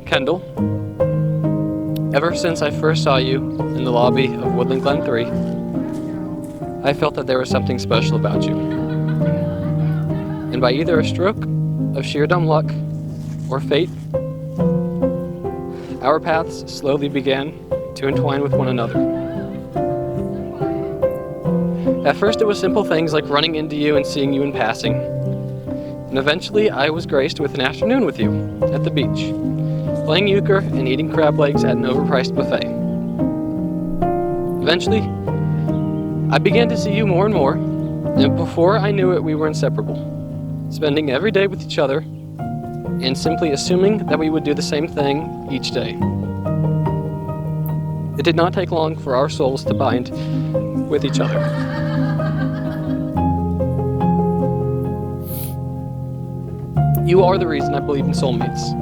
Kendall, ever since I first saw you in the lobby of Woodland Glen 3, I felt that there was something special about you. And by either a stroke of sheer dumb luck or fate, our paths slowly began to entwine with one another. At first it was simple things like running into you and seeing you in passing. And eventually I was graced with an afternoon with you at the beach, playing euchre and eating crab legs at an overpriced buffet. Eventually, I began to see you more and more, and before I knew it, we were inseparable, spending every day with each other and simply assuming that we would do the same thing each day. It did not take long for our souls to bind with each other. You are the reason I believe in soulmates.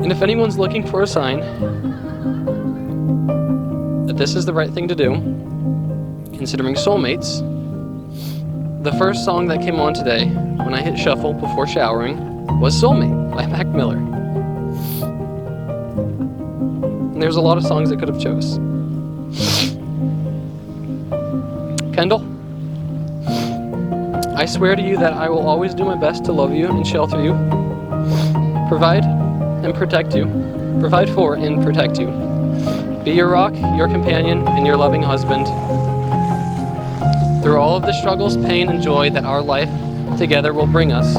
And if anyone's looking for a sign that this is the right thing to do, considering soulmates, the first song that came on today when I hit shuffle before showering was Soulmate by Mac Miller. And there's a lot of songs I could have chose. Kendall, I swear to you that I will always do my best to love you and shelter you, provide and protect you, provide for and protect you, be your rock, your companion, and your loving husband. Through all of the struggles, pain, and joy that our life together will bring us,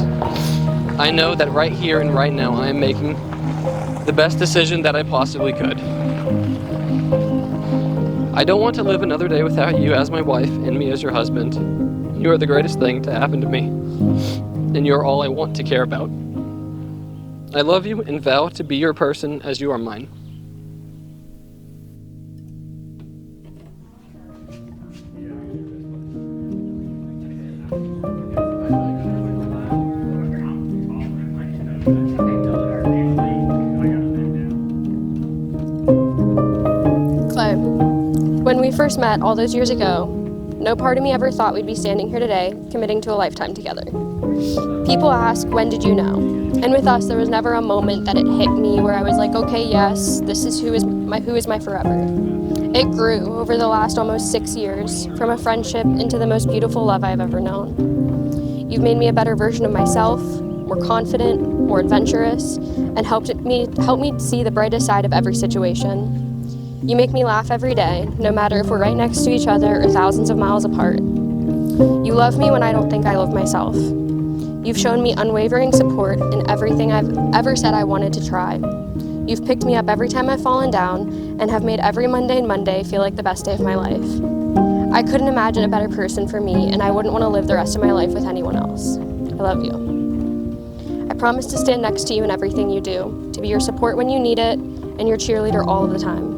I know that right here and right now I am making the best decision that I possibly could. I don't want to live another day without you as my wife and me as your husband. You are the greatest thing to happen to me, and you are all I want to care about. I love you and vow to be your person as you are mine. Clay, when we first met all those years ago, no part of me ever thought we'd be standing here today, committing to a lifetime together. People ask, when did you know? And with us, there was never a moment that it hit me where I was like, okay, yes, this is who is my forever. It grew over the last almost 6 years, from a friendship into the most beautiful love I've ever known. You've made me a better version of myself, more confident, more adventurous, and helped me see the brightest side of every situation. You make me laugh every day, no matter if we're right next to each other or thousands of miles apart. You love me when I don't think I love myself. You've shown me unwavering support in everything I've ever said I wanted to try. You've picked me up every time I've fallen down and have made every mundane Monday feel like the best day of my life. I couldn't imagine a better person for me, and I wouldn't want to live the rest of my life with anyone else. I love you. I promise to stand next to you in everything you do, to be your support when you need it, and your cheerleader all of the time.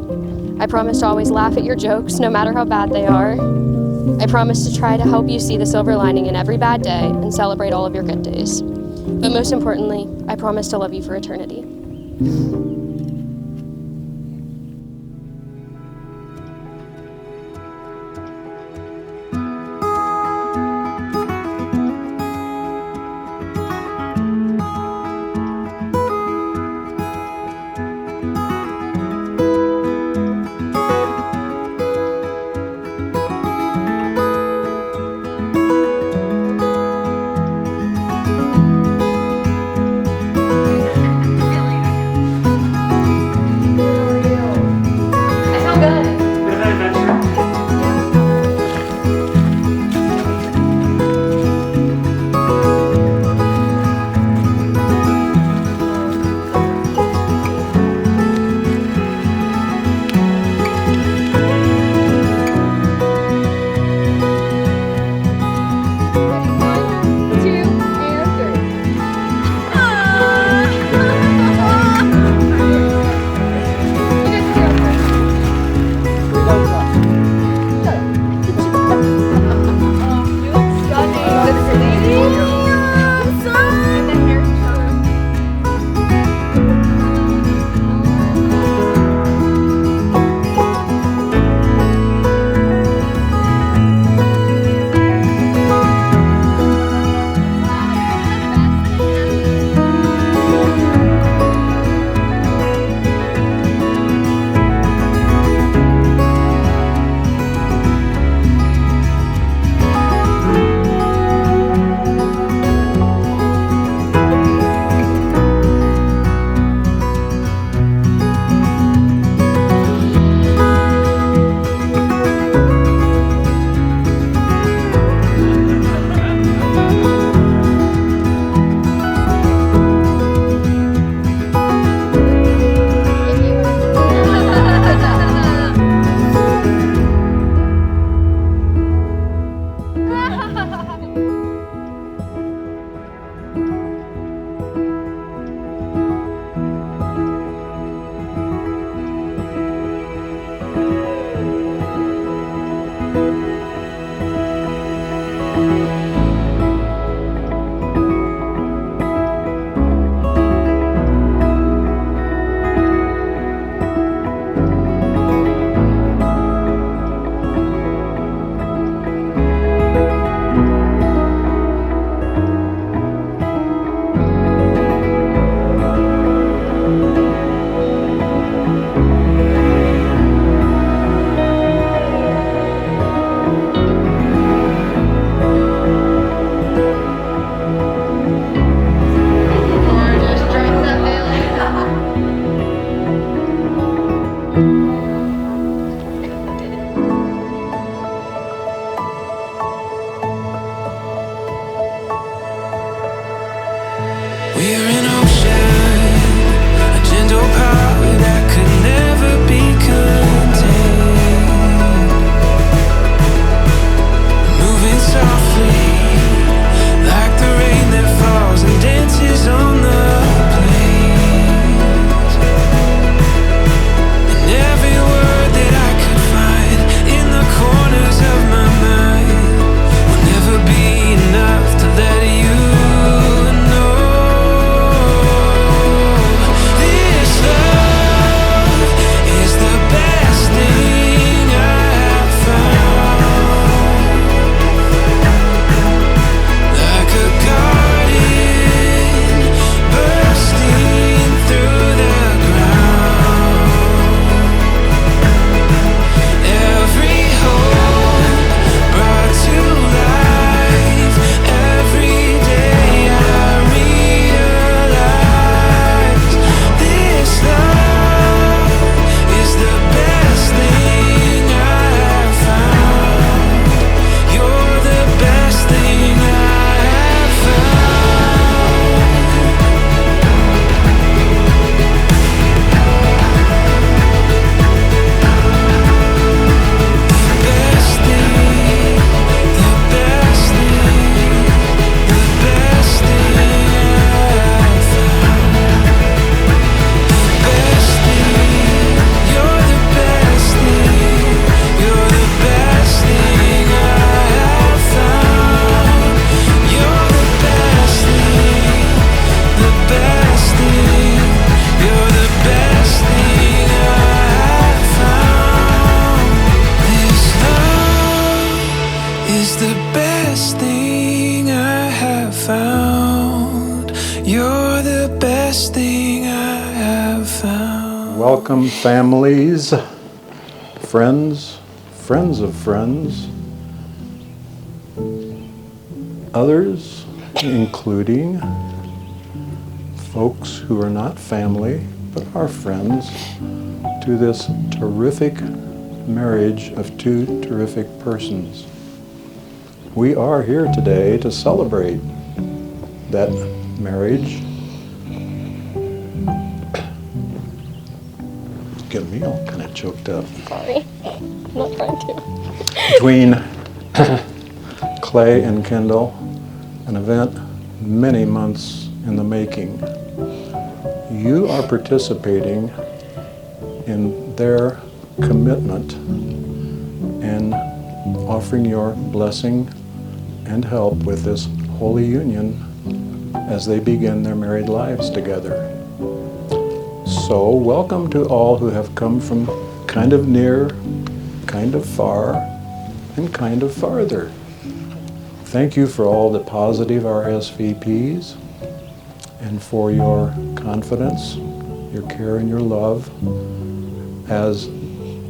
I promise to always laugh at your jokes, no matter how bad they are. I promise to try to help you see the silver lining in every bad day and celebrate all of your good days. But most importantly, I promise to love you for eternity. We're an ocean, a gentle power that could never be contained. Moving softly, like the rain that falls and dances on the plains. And every word that I could find in the corners of my mind will never be enough to let you know. This love is the best thing I have found. Like a garden bursting through the ground. Every hope brought to life. Every day I realize this love is the best thing I have found. You're the best thing I have found. Best thing, the best thing, the best thing I have found. Best thing, you're the best thing, you're the best thing I have found. You're the best thing, the best thing, you're the best thing I have found. This love is the best thing I have found. You're the best thing I have found. Welcome, families, friends, friends of friends, others, including folks who are not family but are friends, to this terrific marriage of two terrific persons. We are here today to celebrate that marriage. Get me all kind of choked up. Sorry. I'm not trying to. Between Clay and Kendall, an event many months in the making. You are participating in their commitment and offering your blessing and help with this holy union as they begin their married lives together. So, welcome to all who have come from kind of near, kind of far, and kind of farther. Thank you for all the positive RSVPs and for your confidence, your care, and your love as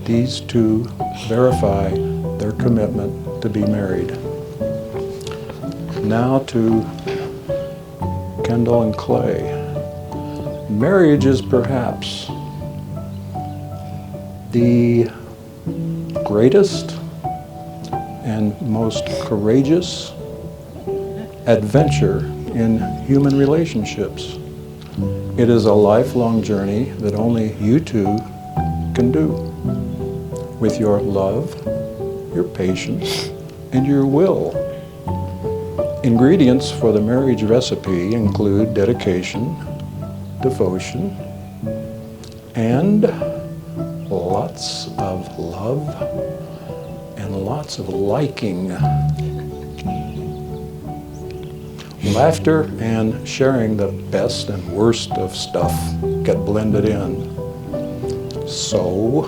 these two verify their commitment to be married. Now to Kendall and Clay. Marriage is perhaps the greatest and most courageous adventure in human relationships. It is a lifelong journey that only you two can do with your love, your patience, and your will. Ingredients for the marriage recipe include dedication, devotion, and lots of love and lots of liking. Laughter and sharing the best and worst of stuff get blended in. So,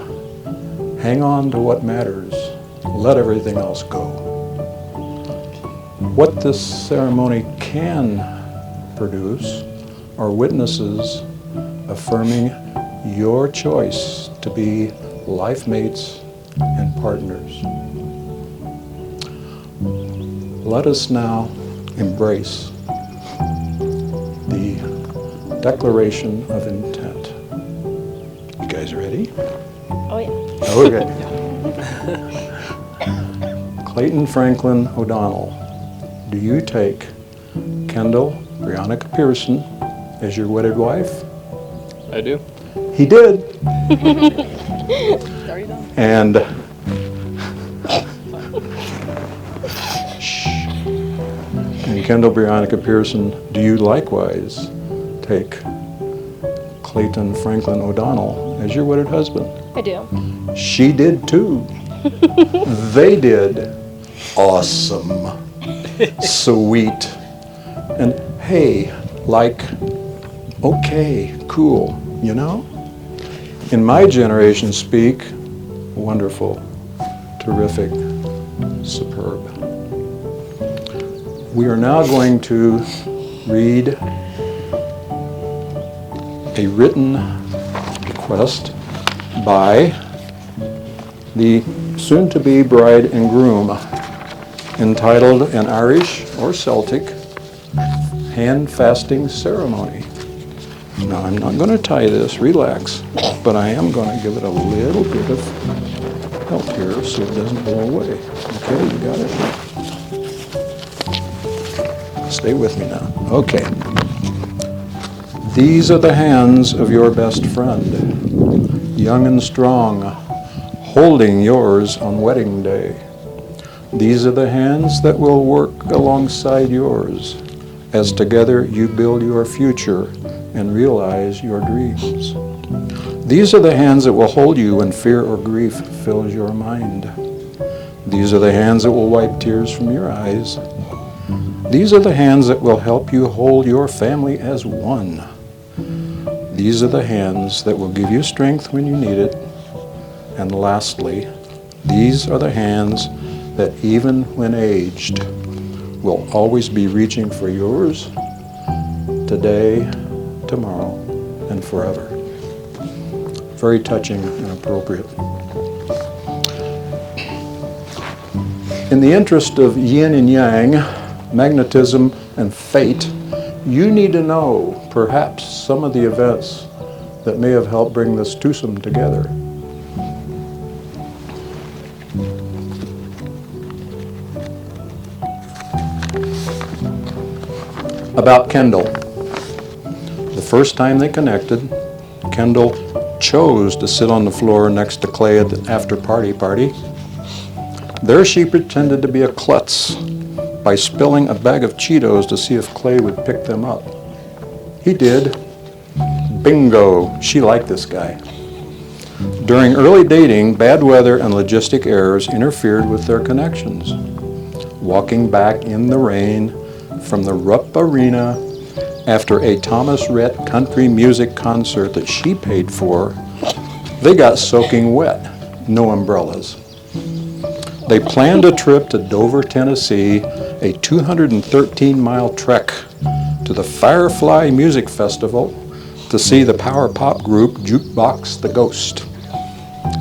hang on to what matters. Let everything else go. What this ceremony can produce are witnesses affirming your choice to be life mates and partners. Let us now embrace the declaration of intent. You guys ready? Oh, yeah. Okay. Clayton Franklin O'Donnell, do you take Kendall Briannica Pearson as your wedded wife? I do. He did. And shh. And Kendall Briannica Pearson, do you likewise take Clayton Franklin O'Donnell as your wedded husband? I do. She did too. They did. Awesome. Sweet. And hey, like, okay, cool, you know? In my generation speak, wonderful, terrific, superb. We are now going to read a written request by the soon-to-be bride and groom, entitled An Irish or Celtic Hand Fasting Ceremony. Now, I'm not going to tie this, relax, but I am going to give it a little bit of help here so it doesn't blow away. Okay, you got it? Stay with me now. Okay. These are the hands of your best friend, young and strong, holding yours on wedding day. These are the hands that will work alongside yours as together you build your future and realize your dreams. These are the hands that will hold you when fear or grief fills your mind. These are the hands that will wipe tears from your eyes. These are the hands that will help you hold your family as one. These are the hands that will give you strength when you need it. And lastly, these are the hands that even when aged, will always be reaching for yours today, tomorrow, and forever. Very touching and appropriate. In the interest of yin and yang, magnetism and fate, you need to know perhaps some of the events that may have helped bring this twosome together. About Kendall. The first time they connected, Kendall chose to sit on the floor next to Clay at the after-party. There she pretended to be a klutz by spilling a bag of Cheetos to see if Clay would pick them up. He did. Bingo, she liked this guy. During early dating, bad weather and logistic errors interfered with their connections. Walking back in the rain from the Rupp Arena after a Thomas Rhett country music concert that she paid for, they got soaking wet, no umbrellas. They planned a trip to Dover, Tennessee, a 213-mile trek to the Firefly Music Festival to see the power pop group Jukebox the Ghost,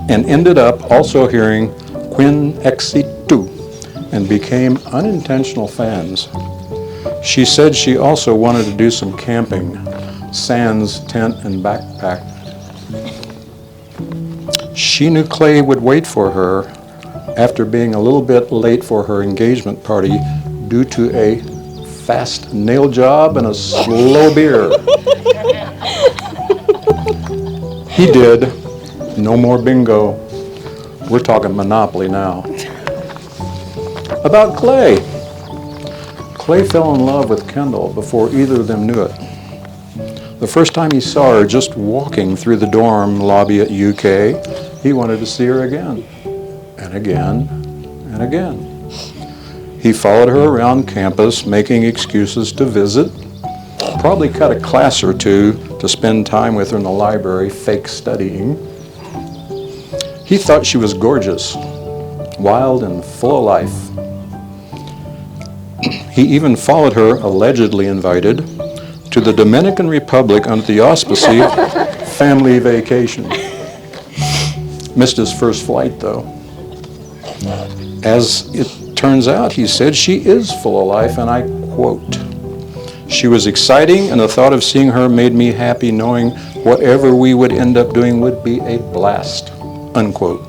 and ended up also hearing Quin Exitu and became unintentional fans. She said she also wanted to do some camping, sans tent and backpack. She knew Clay would wait for her after being a little bit late for her engagement party due to a fast nail job and a slow beer. He did. No more bingo. We're talking Monopoly now. About Clay. Clay fell in love with Kendall before either of them knew it. The first time he saw her just walking through the dorm lobby at UK, he wanted to see her again, and again, and again. He followed her around campus, making excuses to visit, probably cut a class or two to spend time with her in the library, fake studying. He thought she was gorgeous, wild and full of life. He even followed her, allegedly invited, to the Dominican Republic under the auspices family vacation. Missed his first flight, though. As it turns out, he said, she is full of life, and I quote, "She was exciting, and the thought of seeing her made me happy, knowing whatever we would end up doing would be a blast." unquote.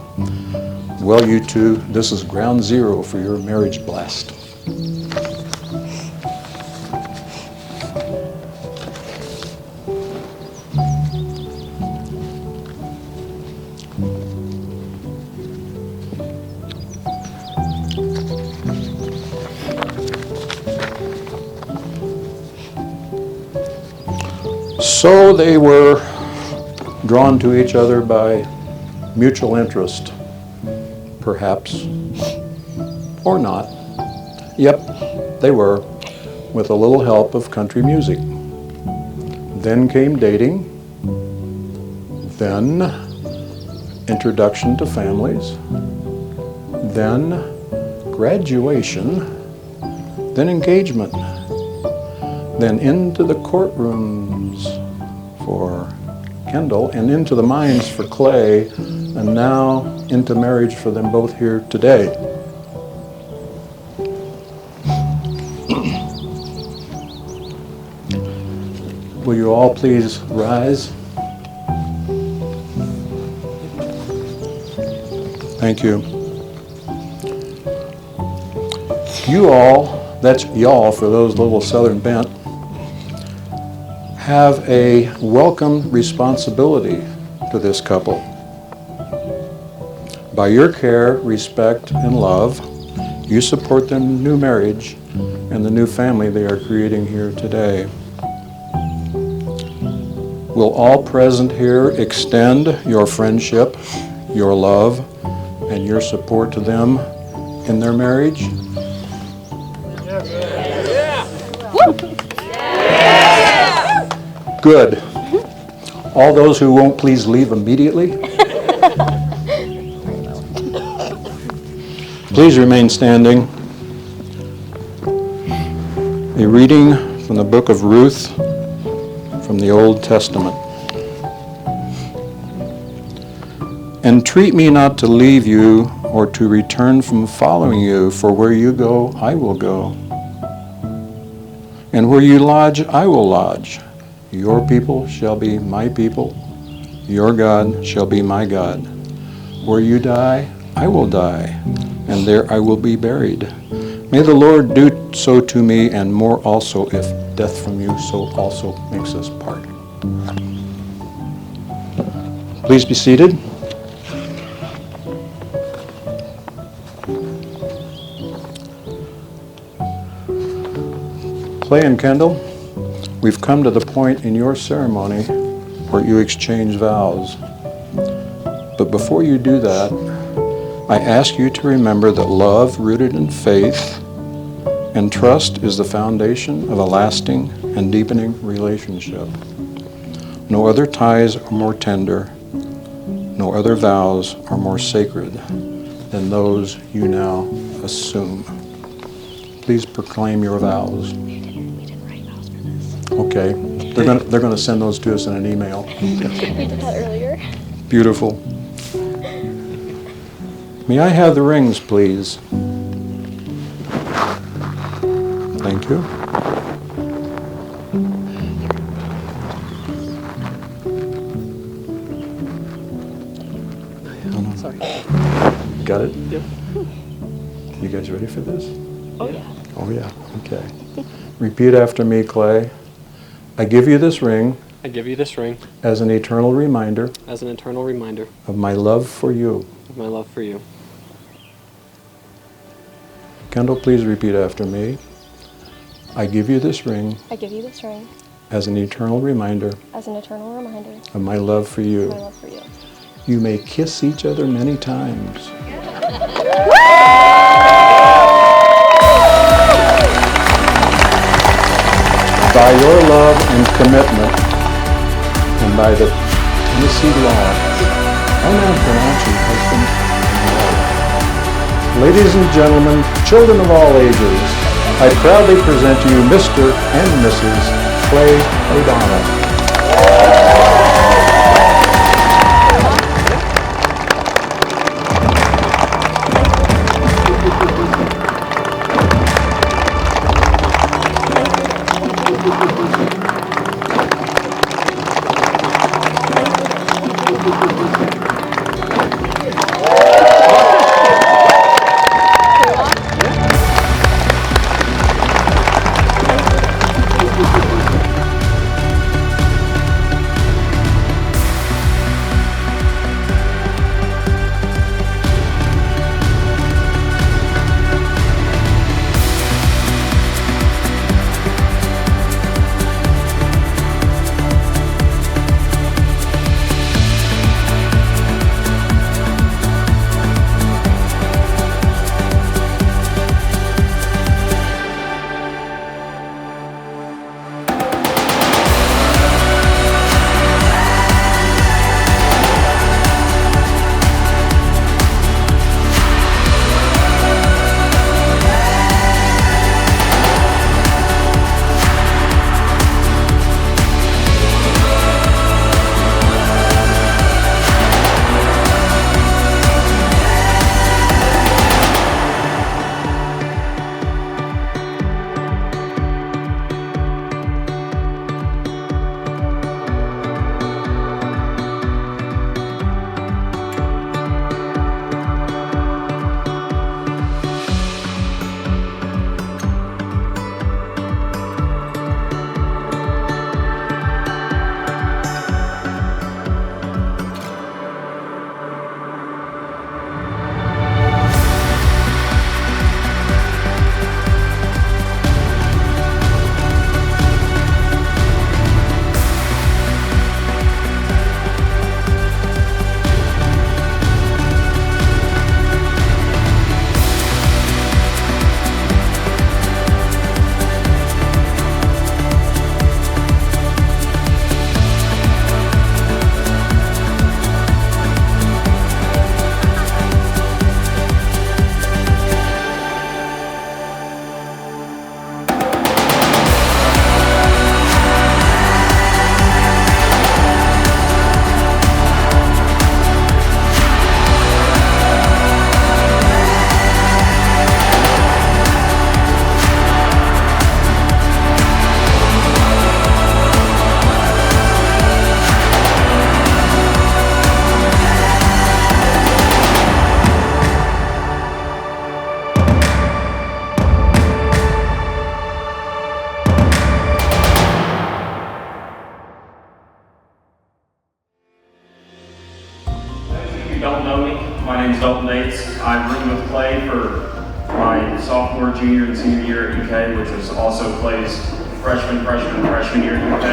Well, you two, this is ground zero for your marriage blast. So they were drawn to each other by mutual interest, perhaps, or not. Yep, they were, with a little help of country music. Then came dating, then introduction to families, then graduation, then engagement, then into the courtrooms for Kendall, and into the mines for Clay, and now into marriage for them both here today. Will you all please rise? Thank you. You all, that's y'all for those little southern bent, have a welcome responsibility to this couple. By your care, respect, and love, you support their new marriage and the new family they are creating here today. Will all present here extend your friendship, your love, and your support to them in their marriage? Good. All those who won't, please leave immediately. Please remain standing. A reading from the book of Ruth from the Old Testament. Entreat me not to leave you or to return from following you, for where you go, I will go. And where you lodge, I will lodge. Your people shall be my people, your God shall be my God. Where you die, I will die, and there I will be buried. May the Lord do so to me, and more also, if death from you so also makes us part. Please be seated. Clay and Kendall, we've come to the point in your ceremony where you exchange vows. But before you do that, I ask you to remember that love rooted in faith and trust is the foundation of a lasting and deepening relationship. No other ties are more tender, no other vows are more sacred than those you now assume. Please proclaim your vows. Okay, they're going to send those to us in an email. We did that earlier. Beautiful. May I have the rings, please? Thank you. Sorry. Got it? Yep. You guys ready for this? Oh yeah. Oh yeah, okay. Repeat after me, Clay. I give you this ring I give you this ring as an eternal reminder as an eternal reminder of my love for you. of my love for you. Kendall, please repeat after me. I give you this ring I give you this ring as an eternal reminder as an eternal reminder of my love for you. of my love for you. You may kiss each other many times. By your love and commitment, and by the Tennessee law, I now pronounce you husband and wife. Ladies and gentlemen, children of all ages, I proudly present to you Mr. and Mrs. Clay O'Donnell. don't know me, my name's Dalton Bates. I've roomed with Clay for my sophomore, junior, and senior year at UK, which was also Clay's freshman year at UK.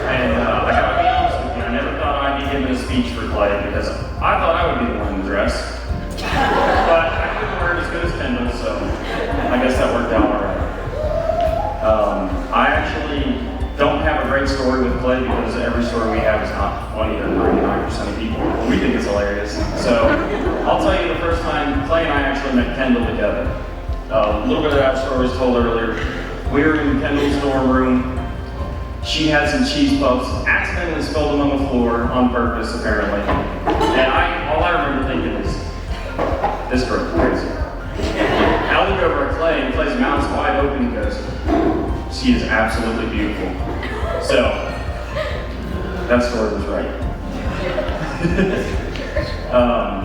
And I gotta be honest with you, I never thought I'd be giving a speech for Clay because I thought I would be the one in the dress. But I couldn't wear it as good as Kendall, so I guess that worked out all right. I actually don't have a great story with Clay because every story we have is not funny to 99% of people. We think it's hilarious. So I'll tell you the first time Clay and I actually met Kendall together. A little bit of that story was told earlier. We were in Kendall's dorm room. She had some cheese puffs, accidentally spilled them on the floor on purpose, apparently. And all I remember thinking is, this girl's crazy. I look over at Clay, and Clay's mouth's wide open. He goes, she is absolutely beautiful. So, that story was right.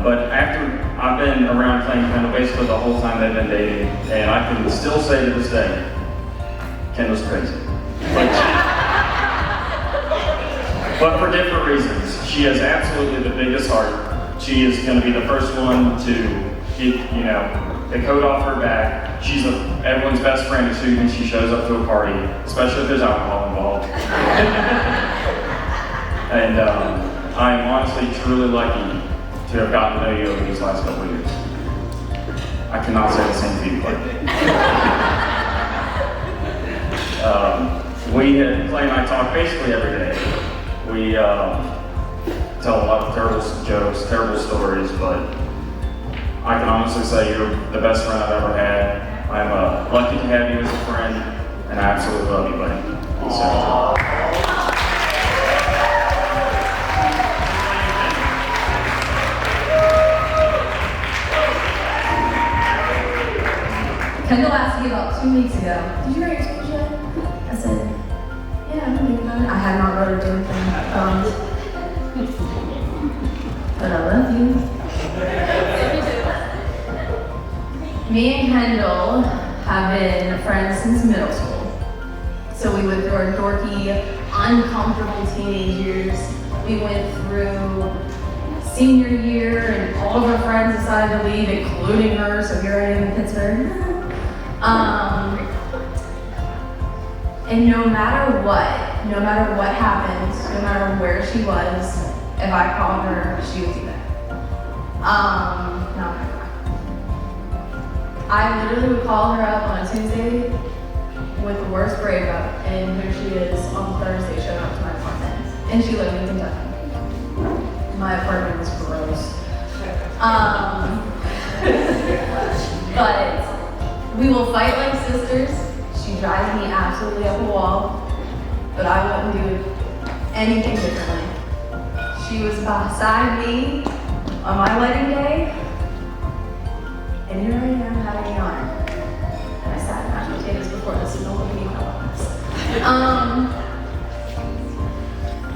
But after I've been around Clay and Kendall basically the whole time they've been dating, and I can still say to this day, Kendall's crazy. But for different reasons. She has absolutely the biggest heart. She is going to be the first one to get, the coat off her back. She's everyone's best friend as soon as she shows up to a party, especially if there's alcohol involved. And I'm honestly truly lucky to have gotten to know you over these last couple of years. I cannot say the same for you, Clay. Clay and I talk basically every day. We tell a lot of terrible jokes, terrible stories, but I can honestly say you're the best friend I've ever had. I'm lucky to have you as a friend, and I absolutely love you, buddy. So. Kendall asked me about 2 weeks ago, did you write your speech yet? I said, yeah, I'm thinking about it. I had not wrote it or anything. But I love you. Me and Kendall have been friends since middle school. So we went through our dorky, uncomfortable teenage years. We went through senior year and all of our friends decided to leave, including her, so here I am in Pittsburgh. And no matter what happened, no matter where she was, if I called her, she would do that. No. I literally would call her up on a Tuesday with the worst breakup, and here she is on Thursday showing up to my apartment. And she lived in Kentucky. My apartment was gross. But we will fight like sisters. She drives me absolutely up a wall, but I wouldn't do anything differently. She was beside me on my wedding day, and here I am having a yarn. And I sat in mashed potatoes before this, so don't look at me how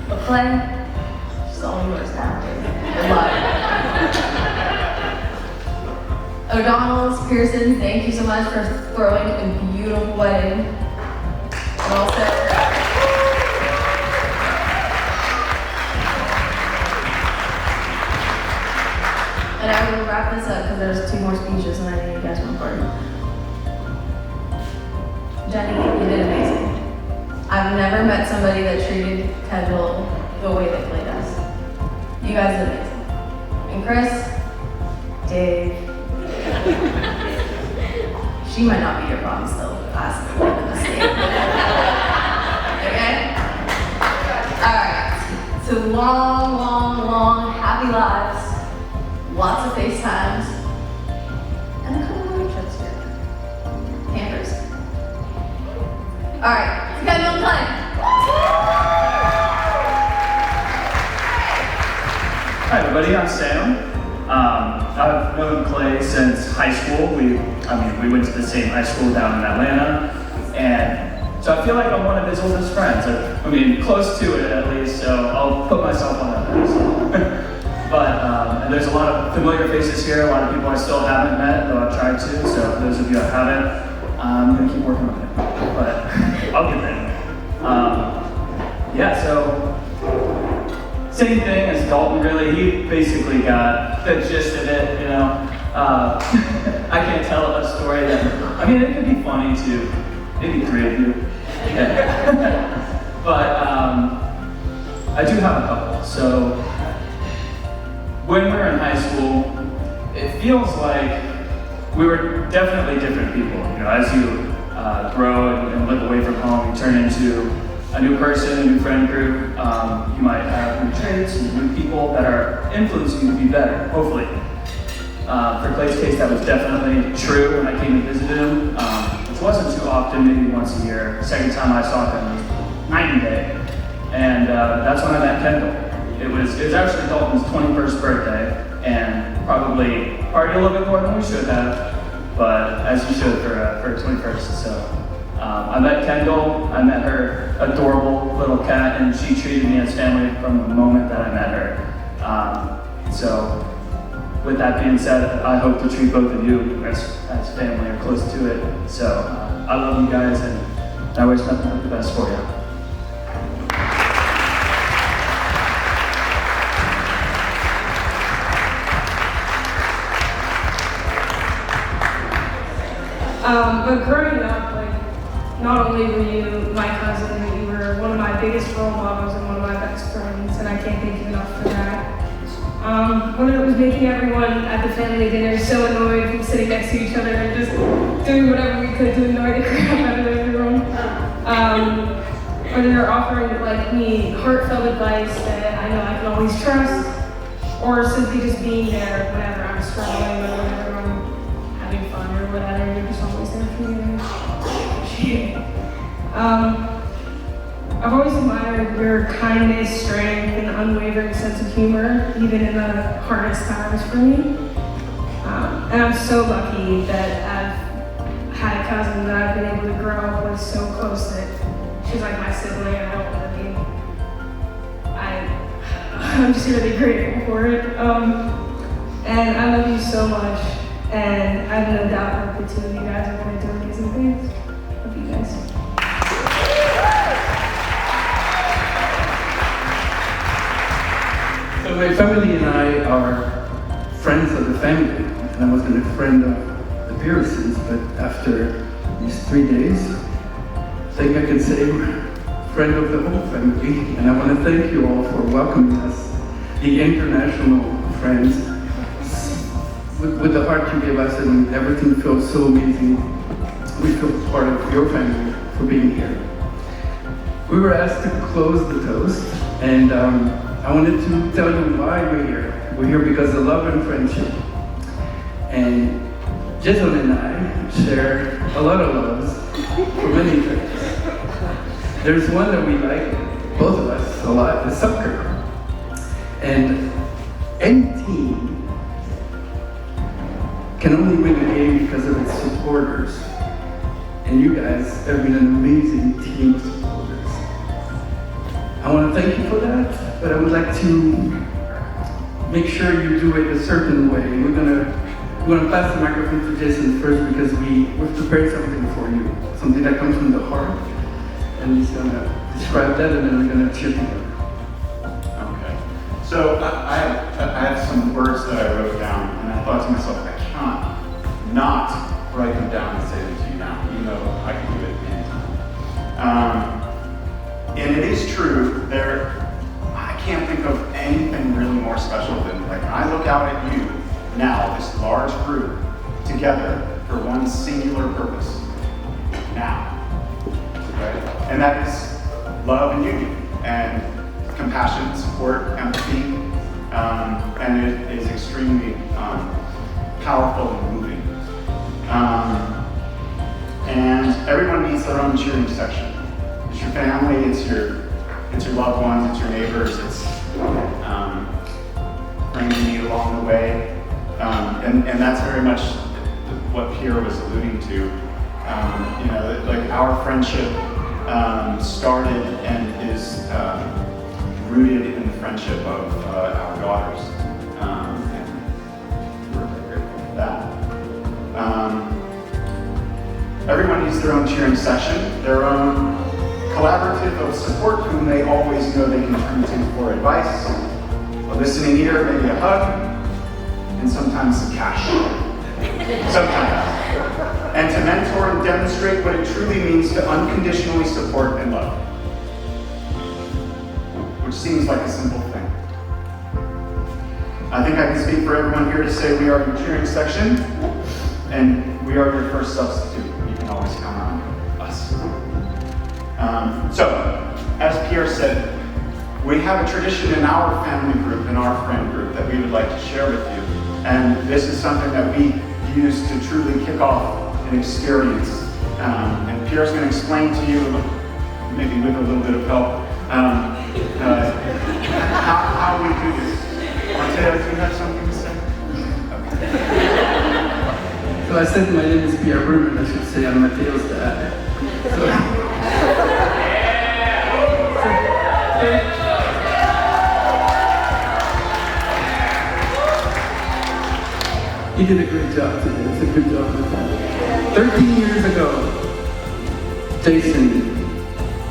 But Clay, she's all yours now. Good luck. O'Donnell's, Pearson, thank you so much for throwing a beautiful wedding. And also, and I will wrap this up because there's 2 more speeches and I need you guys to record. Jenny, you did amazing. I've never met somebody that treated Kendall the way that Clay does. You guys did amazing. And Chris, Dave, she might not be your problem still, but I still live in the state. Okay? Alright. So long, happy lives, lots of FaceTimes, and a couple of road trips together. Campers. Alright, you guys don't play. Hi everybody, I'm Sam. I've known Clay since high school. We went to the same high school down in Atlanta, and so I feel like I'm one of his oldest friends. Close to it at least, so I'll put myself on that pedestal. But and there's a lot of familiar faces here, a lot of people I still haven't met, though I've tried to, so for those of you I haven't, I'm gonna keep working on it, but I'll get there. So same thing as Dalton, really. He basically got the gist of it, you know. I can't tell a story that, I mean, it could be funny to maybe 3 of you. Yeah. But I do have a couple. So when we were in high school, it feels like we were definitely different people. You know, as you grow and live away from home, you turn into a new person, a new friend group. You might have new traits, new people that are influencing you to be better, hopefully. For Clay's case, that was definitely true when I came to visit him, which wasn't too often, maybe once a year. The second time I saw him was night and day. And that's when I met Kendall. It was actually Dalton's 21st birthday, and probably partied a little bit more than we should have, but as you should for her 21st. So I met Kendall, I met her adorable little cat, and she treated me as family from the moment that I met her. So with that being said, I hope to treat both of you as family or close to it. So I love you guys, and I wish nothing but the best for you. But growing up, like, not only were you my cousin, but you were one of my biggest role models and one of my best friends, and I can't thank you enough for that. Whether it was making everyone at the family dinner so annoyed from sitting next to each other and just doing whatever we could to annoy the crap out of everyone. Whether you're offering, like me, heartfelt advice that I know I can always trust, or simply just being there whenever I'm struggling or whenever I'm having fun or whatever, you're just always there for me. I've always admired your kindness, strength, and unwavering sense of humor, even in the hardest times for me. And I'm so lucky that I've had a cousin that I've been able to grow up with so close that she's like my sibling, and I don't want to be. I'm just really grateful for it. And I love you so much, and I have no doubt that the two of you guys are going to do amazing things. Love you guys. So my family and I are friends of the family, and I wasn't a friend of the Pearsons, but after these 3 days, I think I can say we're friend of the whole family, and I want to thank you all for welcoming us, the international friends, with the heart you give us, and everything feels so amazing. We feel part of your family for being here. We were asked to close the toast, and I wanted to tell you why we're here. We're here because of love and friendship. And Jason and I share a lot of loves for many things. There's one that we like, both of us, a lot, is soccer. And any team can only win a game because of its supporters. And you guys have been an amazing team of supporters. I want to thank you for that, but I would like to make sure you do it a certain way. We're gonna pass the microphone to Jason first because we've prepared something for you, something that comes from the heart, and he's gonna describe that, and then we're gonna cheer together. Okay. So I have some words that I wrote down, and I thought to myself, I cannot not write them down and say them to you now, even though I can do it anytime. And it is true, I can't think of anything really more special than, like, I look out at you now, this large group, together for one singular purpose. Now. Right? And that is love and union, and compassion, support, empathy, and it is extremely powerful and moving. And everyone needs their own cheering section. It's your family, it's your loved ones, it's your neighbors, it's bringing you along the way. And that's very much what Pierre was alluding to. Like our friendship started and is rooted in the friendship of our daughters. And we're very grateful for that. Everyone needs their own cheering section, their own collaborative of support whom they always know they can turn to for advice, listening ear, maybe a hug, and sometimes some cash. Sometimes. And to mentor and demonstrate what it truly means to unconditionally support and love. Which seems like a simple thing. I think I can speak for everyone here to say we are your cheering section, and we are your first substitute. You can always count on us. So, as Pierre said, we have a tradition in our family group, in our friend group, that we would like to share with you. And this is something that we use to truly kick off an experience. And Pierre's going to explain to you, maybe with a little bit of help, how we do this. Mateo, do you have something to say? Okay. So I said my name is Pierre Berman, I should say I'm Mateo's dad. He did a great job today. It's a good job. 13 years ago, Jason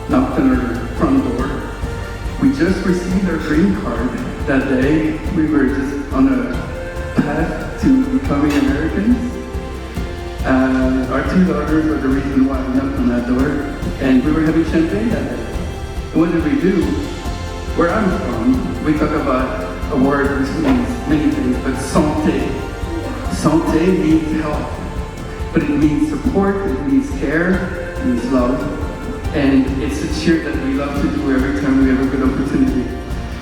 knocked on our front door. We just received our green card that day. We were just on a path to becoming Americans. Our two daughters were the reason why we knocked on that door. And we were having champagne that day. And what did we do? Where I'm from, we talk about a word which means many things, but santé. Santé means health, but it means support, it means care, it means love, and it's a cheer that we love to do every time we have a good opportunity.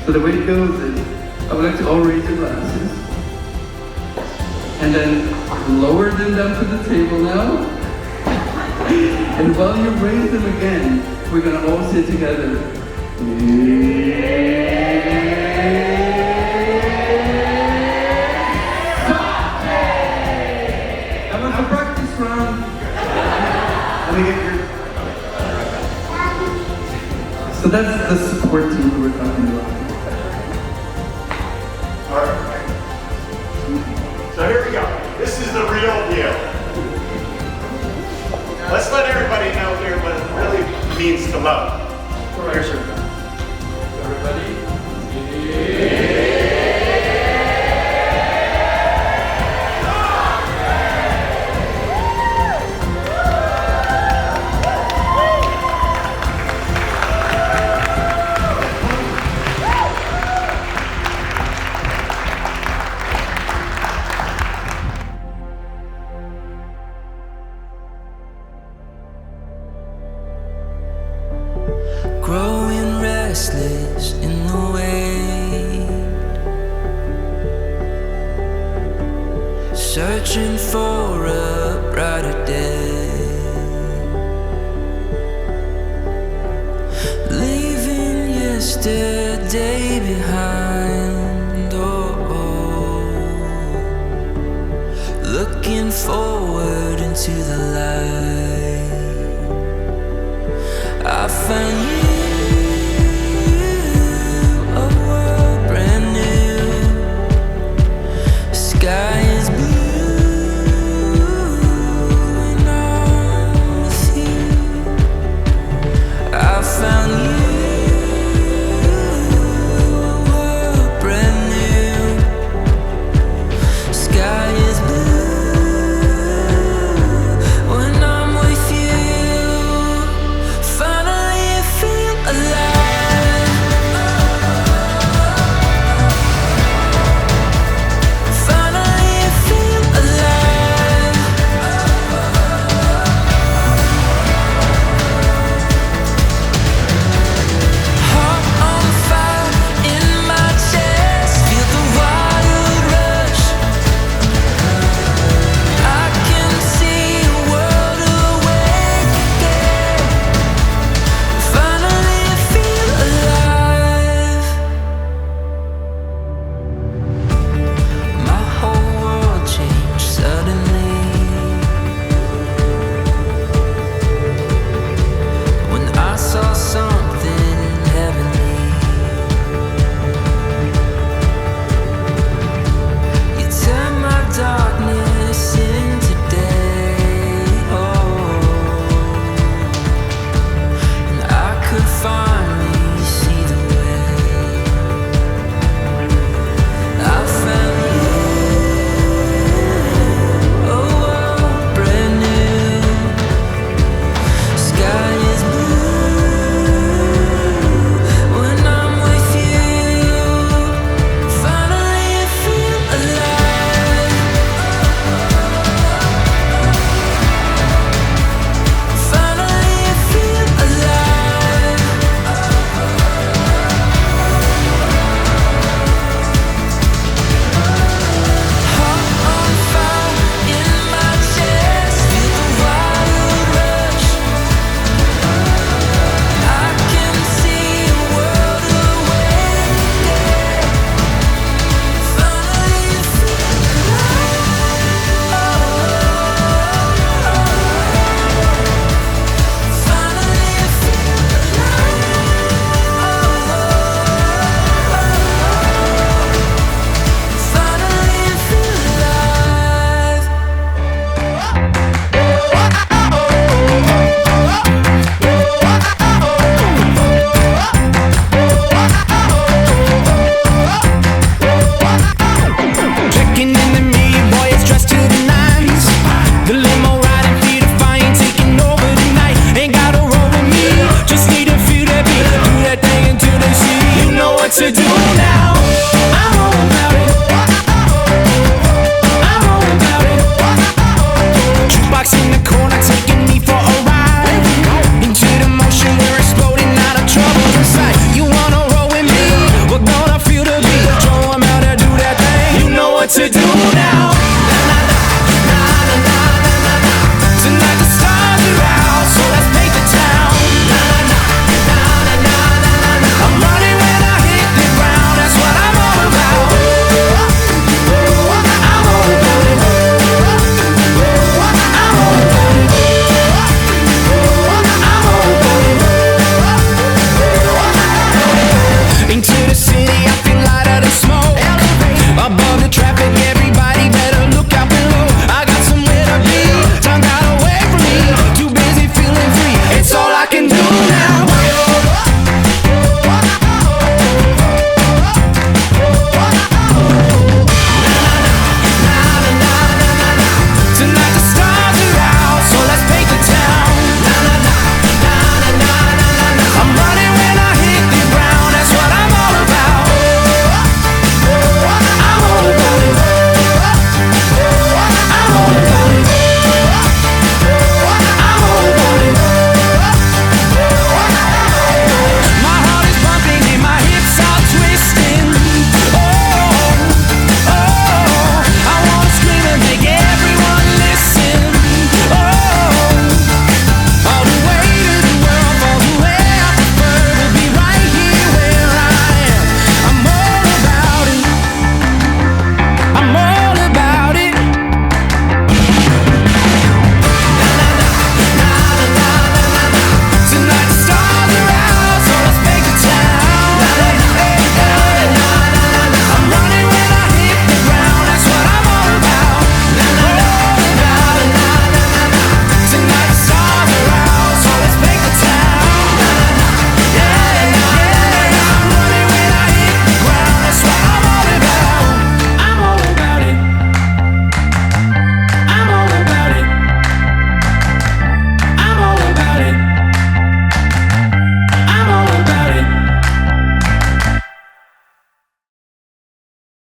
So the way it goes is, I would like to all raise your glasses, and then lower them down to the table now, and while you raise them again, we're gonna all sit together. So that's the support team we were talking about. All right. So here we go. This is the real deal. Let's let everybody know here what it really means to love. Here's your gun. Everybody. Growing restless in the way, searching for a brighter day, leaving yesterday behind, looking forward into the light. I found you. Sky is blue and I'm with you. I found you, a world brand new. Sky is blue when now.